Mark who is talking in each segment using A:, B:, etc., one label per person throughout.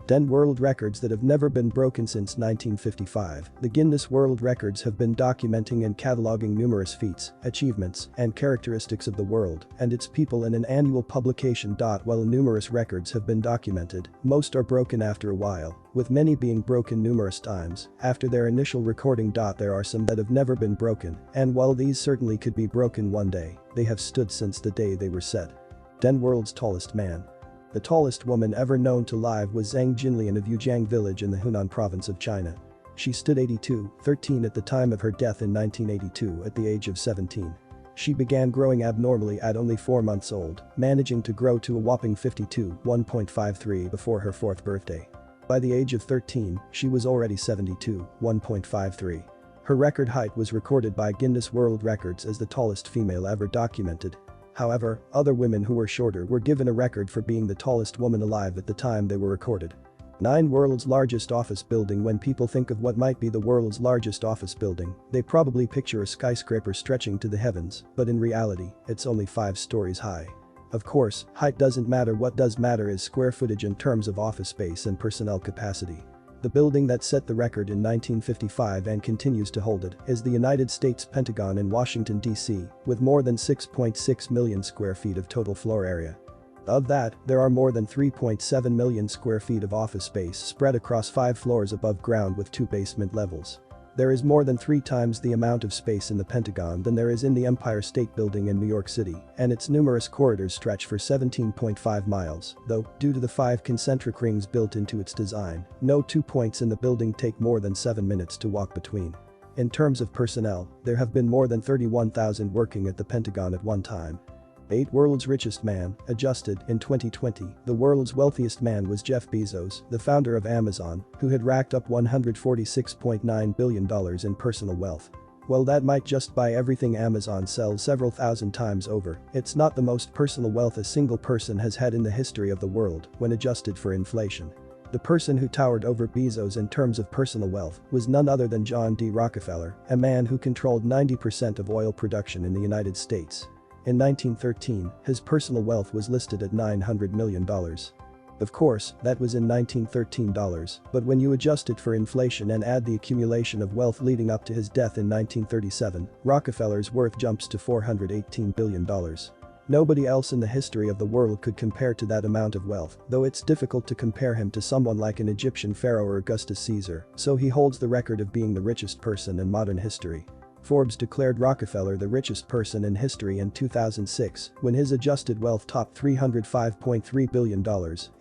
A: 10 world records that have never been broken since 1955. The Guinness World Records have been documenting and cataloging numerous feats, achievements, and characteristics of the world and its people in an annual publication. While numerous records have been documented, most are broken after a while, with many being broken numerous times after their initial recording. There are some that have never been broken, and while these certainly could be broken one day, they have stood since the day they were set. 10 World's Tallest Man. The tallest woman ever known to live was Zhang Jinlian of Yujiang village in the Hunan province of China. She stood 82.13 at the time of her death in 1982 at the age of 17. She began growing abnormally at only 4 months old, managing to grow to a whopping 52.153 before her 4th birthday. By the age of 13, she was already 72.153. Her record height was recorded by Guinness World Records as the tallest female ever documented. However, other women who were shorter were given a record for being the tallest woman alive at the time they were recorded. 9 World's largest office building. When people think of what might be the world's largest office building, they probably picture a skyscraper stretching to the heavens, but in reality, it's only 5 stories high. Of course, height doesn't matter. What does matter is square footage in terms of office space and personnel capacity. The building that set the record in 1955 and continues to hold it is the United States Pentagon in Washington, D.C., with more than 6.6 million square feet of total floor area. Of that, there are more than 3.7 million square feet of office space spread across 5 floors above ground with 2 basement levels. There is more than 3 times the amount of space in the Pentagon than there is in the Empire State Building in New York City, and its numerous corridors stretch for 17.5 miles, though, due to the 5 concentric rings built into its design, no 2 points in the building take more than 7 minutes to walk between. In terms of personnel, there have been more than 31,000 working at the Pentagon at one time. 8 World's Richest Man. Adjusted in 2020, the world's wealthiest man was Jeff Bezos, the founder of Amazon, who had racked up $146.9 billion in personal wealth. While that might just buy everything Amazon sells several thousand times over, it's not the most personal wealth a single person has had in the history of the world when adjusted for inflation. The person who towered over Bezos in terms of personal wealth was none other than John D. Rockefeller, a man who controlled 90% of oil production in the United States. In 1913, his personal wealth was listed at $900 million. Of course, that was in 1913 dollars, but when you adjust it for inflation and add the accumulation of wealth leading up to his death in 1937, Rockefeller's worth jumps to $418 billion. Nobody else in the history of the world could compare to that amount of wealth, though it's difficult to compare him to someone like an Egyptian pharaoh or Augustus Caesar, so he holds the record of being the richest person in modern history. Forbes declared Rockefeller the richest person in history in 2006 when his adjusted wealth topped $305.3 billion,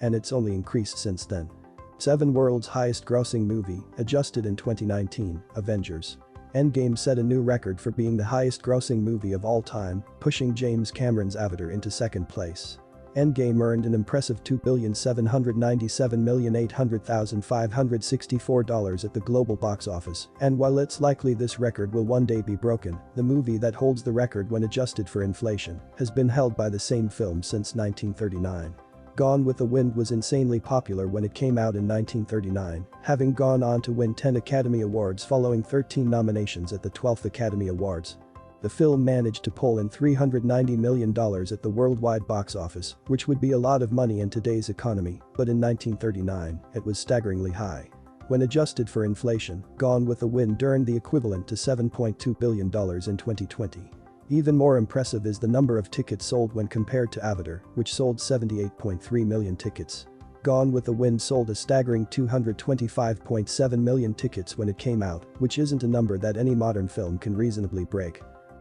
A: and it's only increased since then. 7 World's Highest Grossing Movie. Adjusted in 2019, Avengers: Endgame set a new record for being the highest grossing movie of all time, pushing James Cameron's Avatar into 2nd place. Endgame earned an impressive $2,797,800,564 at the global box office, and while it's likely this record will one day be broken, the movie that holds the record when adjusted for inflation has been held by the same film since 1939. Gone with the Wind was insanely popular when it came out in 1939, having gone on to win 10 Academy Awards following 13 nominations at the 12th Academy Awards. The film managed to pull in $390 million at the worldwide box office, which would be a lot of money in today's economy, but in 1939, it was staggeringly high. When adjusted for inflation, Gone with the Wind earned the equivalent to $7.2 billion in 2020. Even more impressive is the number of tickets sold when compared to Avatar, which sold 78.3 million tickets. Gone with the Wind sold a staggering 225.7 million tickets when it came out, which isn't a number that any modern film can reasonably break.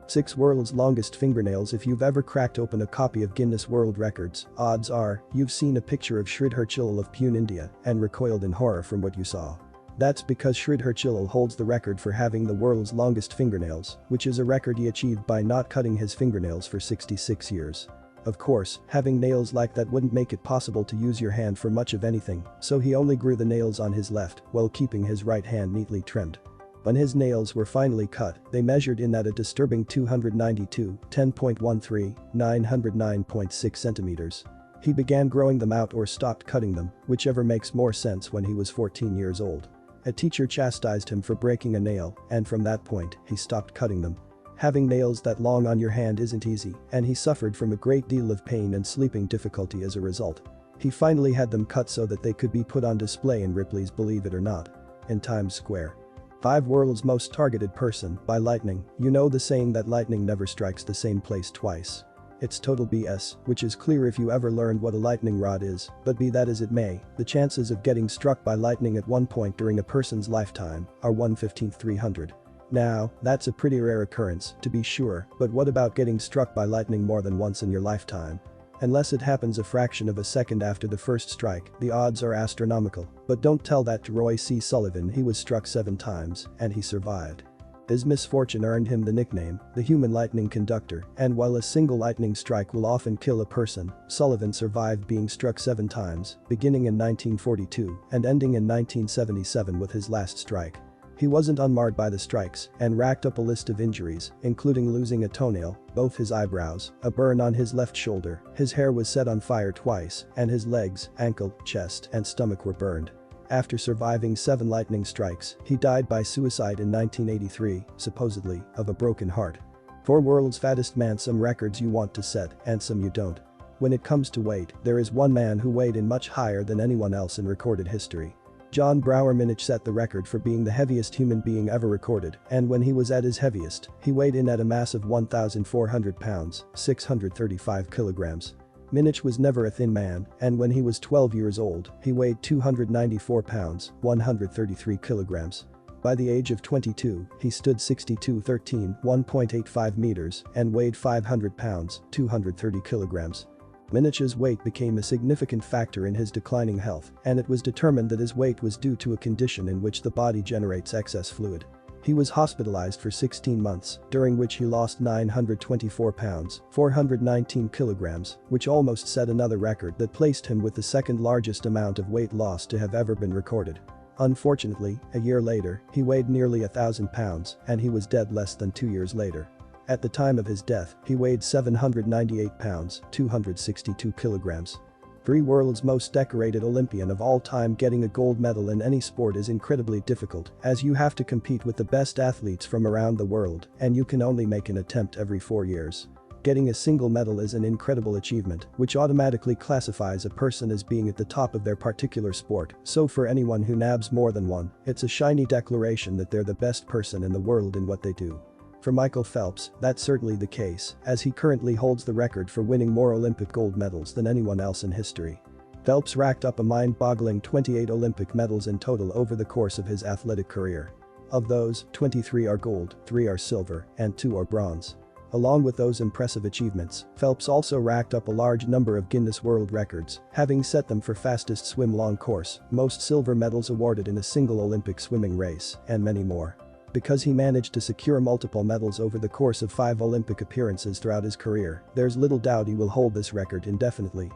A: 6 World's Longest Fingernails. If you've ever cracked open a copy of Guinness World Records, odds are you've seen a picture of Sridhar Chillal of Pune, India, and recoiled in horror from what you saw. That's because Sridhar Chillal holds the record for having the world's longest fingernails, which is a record he achieved by not cutting his fingernails for 66 years. Of course, having nails like that wouldn't make it possible to use your hand for much of anything, so he only grew the nails on his left while keeping his right hand neatly trimmed. When his nails were finally cut, they measured in at a disturbing 292, 10.13, 909.6 centimeters. He began growing them out or stopped cutting them, whichever makes more sense, when he was 14 years old. A teacher chastised him for breaking a nail, and from that point, he stopped cutting them. Having nails that long on your hand isn't easy, and he suffered from a great deal of pain and sleeping difficulty as a result. He finally had them cut so that they could be put on display in Ripley's Believe It or Not in Times Square. 5 World's most targeted person by lightning. You know the saying that lightning never strikes the same place twice. It's total BS, which is clear if you ever learned what a lightning rod is, but be that as it may, the chances of getting struck by lightning at one point during a person's lifetime are 1/15,300. Now, that's a pretty rare occurrence, to be sure, but what about getting struck by lightning more than once in your lifetime? Unless it happens a fraction of a second after the first strike, the odds are astronomical, but don't tell that to Roy C. Sullivan. He was struck 7 times, and he survived. His misfortune earned him the nickname, the human lightning conductor, and while a single lightning strike will often kill a person, Sullivan survived being struck 7 times, beginning in 1942 and ending in 1977 with his last strike. He wasn't unmarred by the strikes and racked up a list of injuries, including losing a toenail, both his eyebrows, a burn on his left shoulder, his hair was set on fire twice, and his legs, ankle, chest, and stomach were burned. After surviving 7 lightning strikes, he died by suicide in 1983, supposedly, of a broken heart. 4 World's fattest man. Some records you want to set, and some you don't. When it comes to weight, there is one man who weighed in much higher than anyone else in recorded history. John Brower Minich set the record for being the heaviest human being ever recorded, and when he was at his heaviest, he weighed in at a massive 1,400 pounds, 635 kilograms. Minich was never a thin man, and when he was 12 years old, he weighed 294 pounds, 133 kilograms. By the age of 22, he stood 62'13", 1.85 meters, and weighed 500 pounds, 230 kilograms. Minich's weight became a significant factor in his declining health, and it was determined that his weight was due to a condition in which the body generates excess fluid. He was hospitalized for 16 months, during which he lost 924 pounds, 419 kilograms, which almost set another record that placed him with the second largest amount of weight loss to have ever been recorded. Unfortunately, a year later, he weighed nearly 1,000 pounds, and he was dead less than 2 years later. At the time of his death, he weighed 798 pounds, 262 kilograms. 3 World's most decorated Olympian of all time. Getting a gold medal in any sport is incredibly difficult, as you have to compete with the best athletes from around the world, and you can only make an attempt every 4 years. Getting a single medal is an incredible achievement, which automatically classifies a person as being at the top of their particular sport, so for anyone who nabs more than one, it's a shiny declaration that they're the best person in the world in what they do. For Michael Phelps, that's certainly the case, as he currently holds the record for winning more Olympic gold medals than anyone else in history. Phelps racked up a mind-boggling 28 Olympic medals in total over the course of his athletic career. Of those, 23 are gold, 3 are silver, and 2 are bronze. Along with those impressive achievements, Phelps also racked up a large number of Guinness World Records, having set them for fastest swim long course, most silver medals awarded in a single Olympic swimming race, and many more. Because he managed to secure multiple medals over the course of 5 Olympic appearances throughout his career, there's little doubt he will hold this record indefinitely.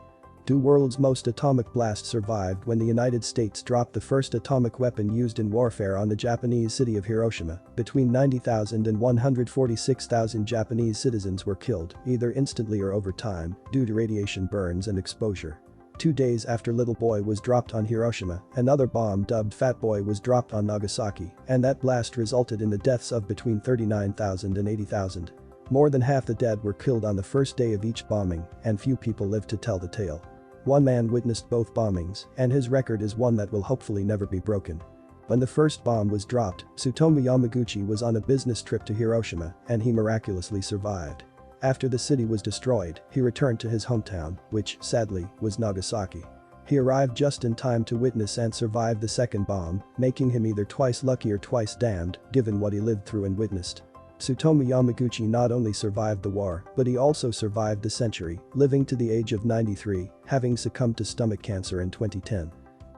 A: 2 World's most atomic blast survived when the United States dropped the first atomic weapon used in warfare on the Japanese city of Hiroshima. Between 90,000 and 146,000 Japanese citizens were killed, either instantly or over time, due to radiation burns and exposure. 2 days after Little Boy was dropped on Hiroshima, another bomb dubbed Fat Boy was dropped on Nagasaki, and that blast resulted in the deaths of between 39,000 and 80,000. More than half the dead were killed on the first day of each bombing, and few people lived to tell the tale. One man witnessed both bombings, and his record is one that will hopefully never be broken. When the first bomb was dropped, Tsutomu Yamaguchi was on a business trip to Hiroshima, and he miraculously survived. After the city was destroyed, he returned to his hometown, which, sadly, was Nagasaki. He arrived just in time to witness and survive the second bomb, making him either twice lucky or twice damned, given what he lived through and witnessed. Tsutomu Yamaguchi not only survived the war, but he also survived the century, living to the age of 93, having succumbed to stomach cancer in 2010.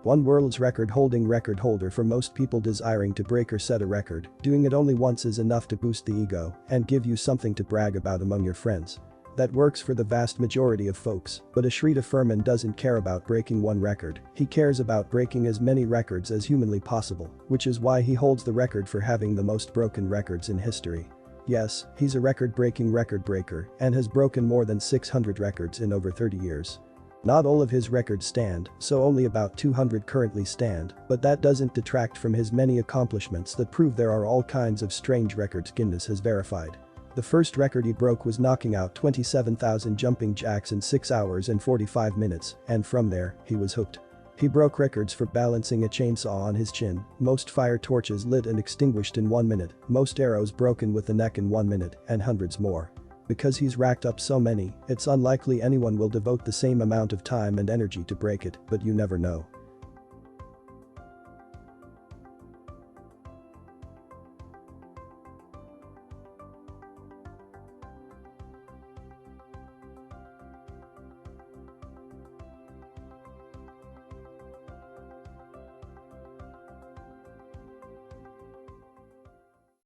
A: 1 World's record-holding record holder. For most people desiring to break or set a record, doing it only once is enough to boost the ego and give you something to brag about among your friends. That works for the vast majority of folks, but Ashrita Furman doesn't care about breaking one record, he cares about breaking as many records as humanly possible, which is why he holds the record for having the most broken records in history. Yes, he's a record-breaking record breaker and has broken more than 600 records in over 30 years. Not all of his records stand, so only about 200 currently stand, but that doesn't detract from his many accomplishments that prove there are all kinds of strange records Guinness has verified. The first record he broke was knocking out 27,000 jumping jacks in 6 hours and 45 minutes, and from there, he was hooked. He broke records for balancing a chainsaw on his chin, most fire torches lit and extinguished in 1 minute, most arrows broken with the neck in 1 minute, and hundreds more. Because he's racked up so many, it's unlikely anyone will devote the same amount of time and energy to break it, but you never know.